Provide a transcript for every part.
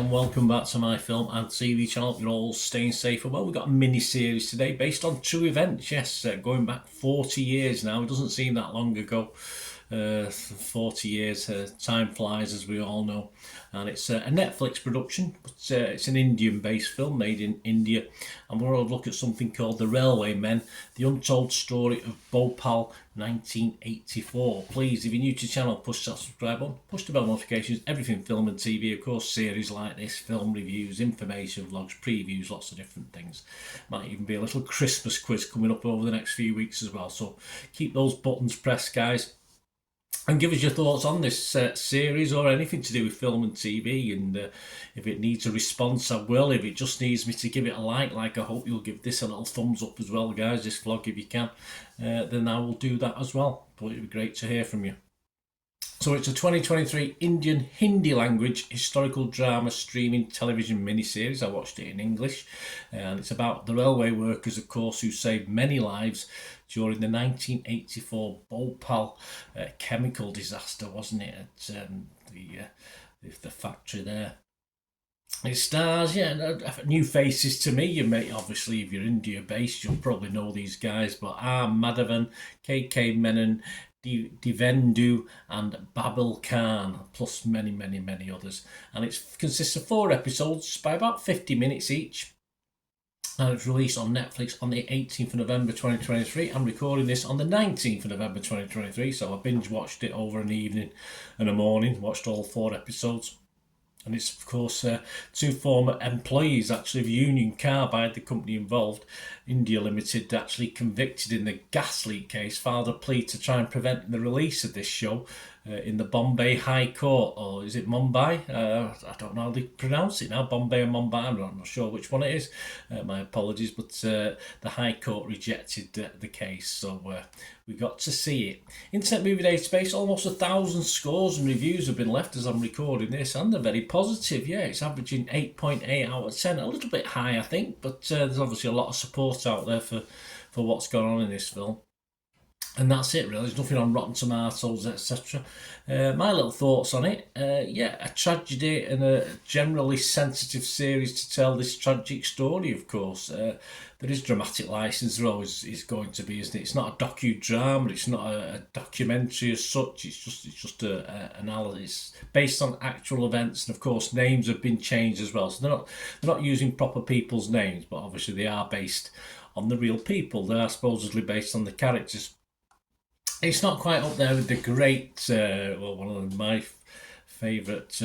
and welcome back to my film and TV channel. You're all staying safe and well. We've got a mini-series today based on true events, yes, going back 40 years now. It doesn't seem that long ago. 40 years, time flies as we all know, and it's a Netflix production, but it's an Indian-based film made in India, and we're going to look at something called The Railway Men, the untold story of Bhopal 1984. Please, if you're new to the channel, push that subscribe button, push the bell notifications, everything film and TV, of course, series like this, film reviews, information, vlogs, previews, lots of different things. Might even be a little Christmas quiz coming up over the next few weeks as well, so keep those buttons pressed, guys. And give us your thoughts on this series or anything to do with film and TV, and if it needs a response, I will. If it just needs me to give it a like I hope you'll give this a little thumbs up as well, guys, this vlog if you can, then I will do that as well. But it'd be great to hear from you. So it's a 2023 Indian Hindi language historical drama streaming television miniseries. I watched it in English, and it's about the railway workers, of course, who saved many lives during the 1984 Bhopal chemical disaster, wasn't it, at the factory there. It stars, new faces to me. You may, obviously, if you're India based, you'll probably know these guys, but R. Madhavan, K.K. Menon, Divendu and Babel Khan, plus many others. And it consists of 4 episodes by about 50 minutes each. And it's released on Netflix on the 18th of November 2023. I'm recording this on the 19th of November 2023, so I binge watched it over an evening and a morning, watched all 4 episodes. And it's, of course, 2 former employees, actually, of Union Carbide, the company involved, India Limited, actually convicted in the gas leak case, filed a plea to try and prevent the release of this show in the Bombay High Court, or is it Mumbai? I don't know how they pronounce it now, Bombay or Mumbai, I'm not sure which one it is, my apologies, but the High Court rejected the case, so we got to see it. Internet Movie Database, almost 1,000 scores and reviews have been left as I'm recording this, and they're very positive. Yeah, it's averaging 8.8 out of 10, a little bit high I think, but there's obviously a lot of support out there for what's going on in this film. And that's it, really. There's nothing on Rotten Tomatoes, etc. My little thoughts on it. A tragedy and a generally sensitive series to tell this tragic story, of course. There is dramatic license, there always is going to be, isn't it? It's not a docudrama, it's not a documentary as such, it's just an analysis based on actual events, and of course names have been changed as well. So they're not using proper people's names, but obviously they are based on the real people. They are supposedly based on the characters. It's not quite up there with the great, one of my favourite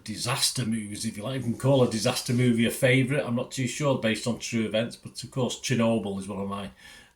disaster movies, if you like. You can call a disaster movie a favourite. I'm not too sure, based on true events, but of course Chernobyl is one of my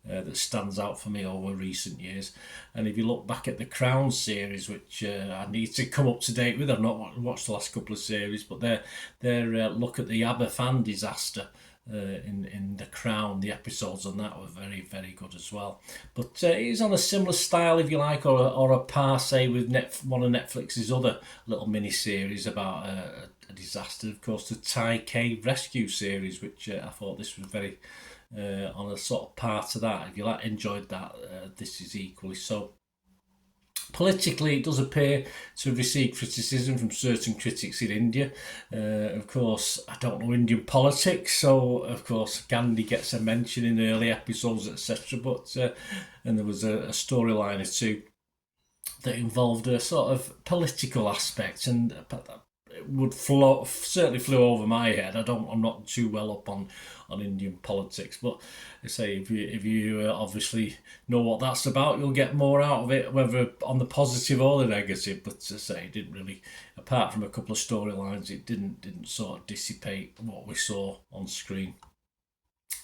that stands out for me over recent years. And if you look back at the Crown series, which I need to come up to date with, I've not watched the last couple of series, but their look at the Aberfan disaster in The Crown, the episodes on that were very good as well. But it is on a similar style, if you like, or a passe with one of Netflix's other little mini-series about a disaster, of course, the Thai Cave Rescue series, which I thought this was very on a sort of part of that. If you enjoyed that, this is equally so. Politically, it does appear to have received criticism from certain critics in India. Of course, I don't know Indian politics, so of course Gandhi gets a mention in early episodes, etc. But and there was a storyline or two that involved a sort of political aspect, and it certainly flew over my head. I'm not too well up on Indian politics, but I say if you obviously know what that's about, you'll get more out of it, whether on the positive or the negative. But I say it didn't really, apart from a couple of storylines, it didn't sort of dissipate what we saw on screen.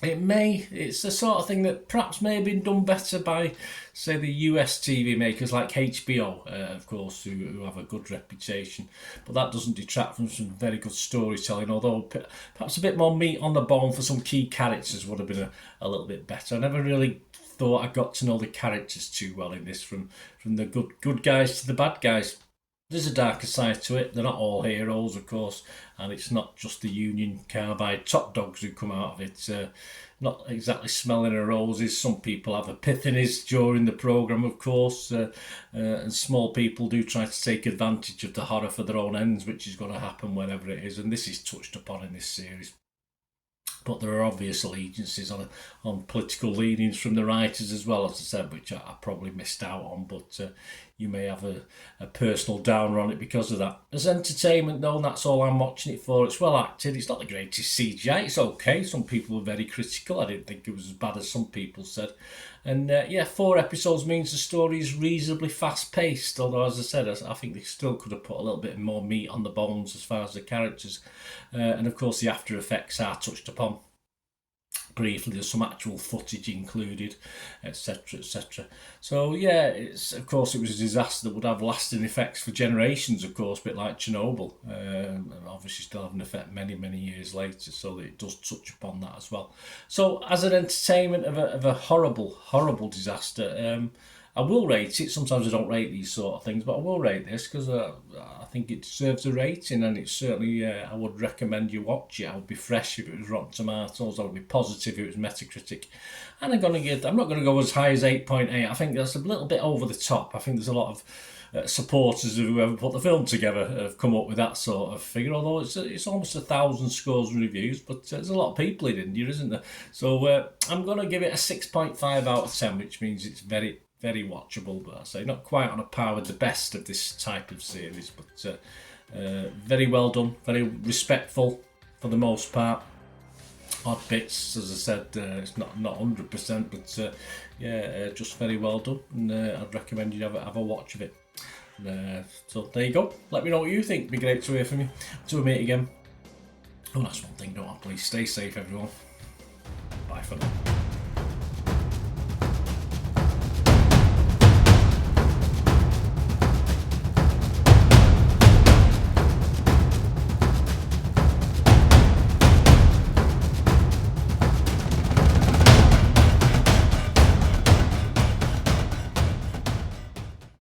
It's the sort of thing that perhaps may have been done better by, say, the US TV makers like HBO, of course, who have a good reputation. But that doesn't detract from some very good storytelling, although perhaps a bit more meat on the bone for some key characters would have been a little bit better. I never really thought I got to know the characters too well in this, from the good guys to the bad guys. There's a darker side to it. They're not all heroes, of course, and it's not just the Union Carbide top dogs who come out of it. Not exactly smelling of roses. Some people have epiphanies during the programme, of course, and small people do try to take advantage of the horror for their own ends, which is going to happen wherever it is, and this is touched upon in this series. But there are obvious allegiances on political leanings from the writers as well, as I said, which I probably missed out on, but you may have a personal downer on it because of that. As entertainment though, and that's all I'm watching it for. It's well acted, it's not the greatest CGI, it's okay. Some people were very critical, I didn't think it was as bad as some people said. And 4 episodes means the story is reasonably fast paced, although as I said, I think they still could have put a little bit more meat on the bones as far as the characters. And of course the after effects are touched upon briefly. There's some actual footage included, etc, etc. So yeah, of course it was a disaster that would have lasting effects for generations, of course, a bit like Chernobyl, and obviously still have an effect many years later, so it does touch upon that as well. So as an entertainment of a horrible disaster, I will rate it. Sometimes I don't rate these sort of things, but I will rate this because I think it deserves a rating, and it's certainly, I would recommend you watch it. I would be fresh if it was Rotten Tomatoes. I would be positive if it was Metacritic. And I'm not going to go as high as 8.8. I think that's a little bit over the top. I think there's a lot of supporters of whoever put the film together have come up with that sort of figure, although it's almost 1,000 scores and reviews, but there's a lot of people in India, isn't there? So I'm going to give it a 6.5 out of 10, which means it's very watchable, but I say not quite on a par with the best of this type of series, but very well done, very respectful for the most part. Odd bits, as I said, it's not 100%, but just very well done, and I'd recommend you have a watch of it. So there you go. Let me know what you think. It'd be great to hear from you. Till we meet again. Oh, that's one thing, don't I? Please stay safe, everyone. Bye for now.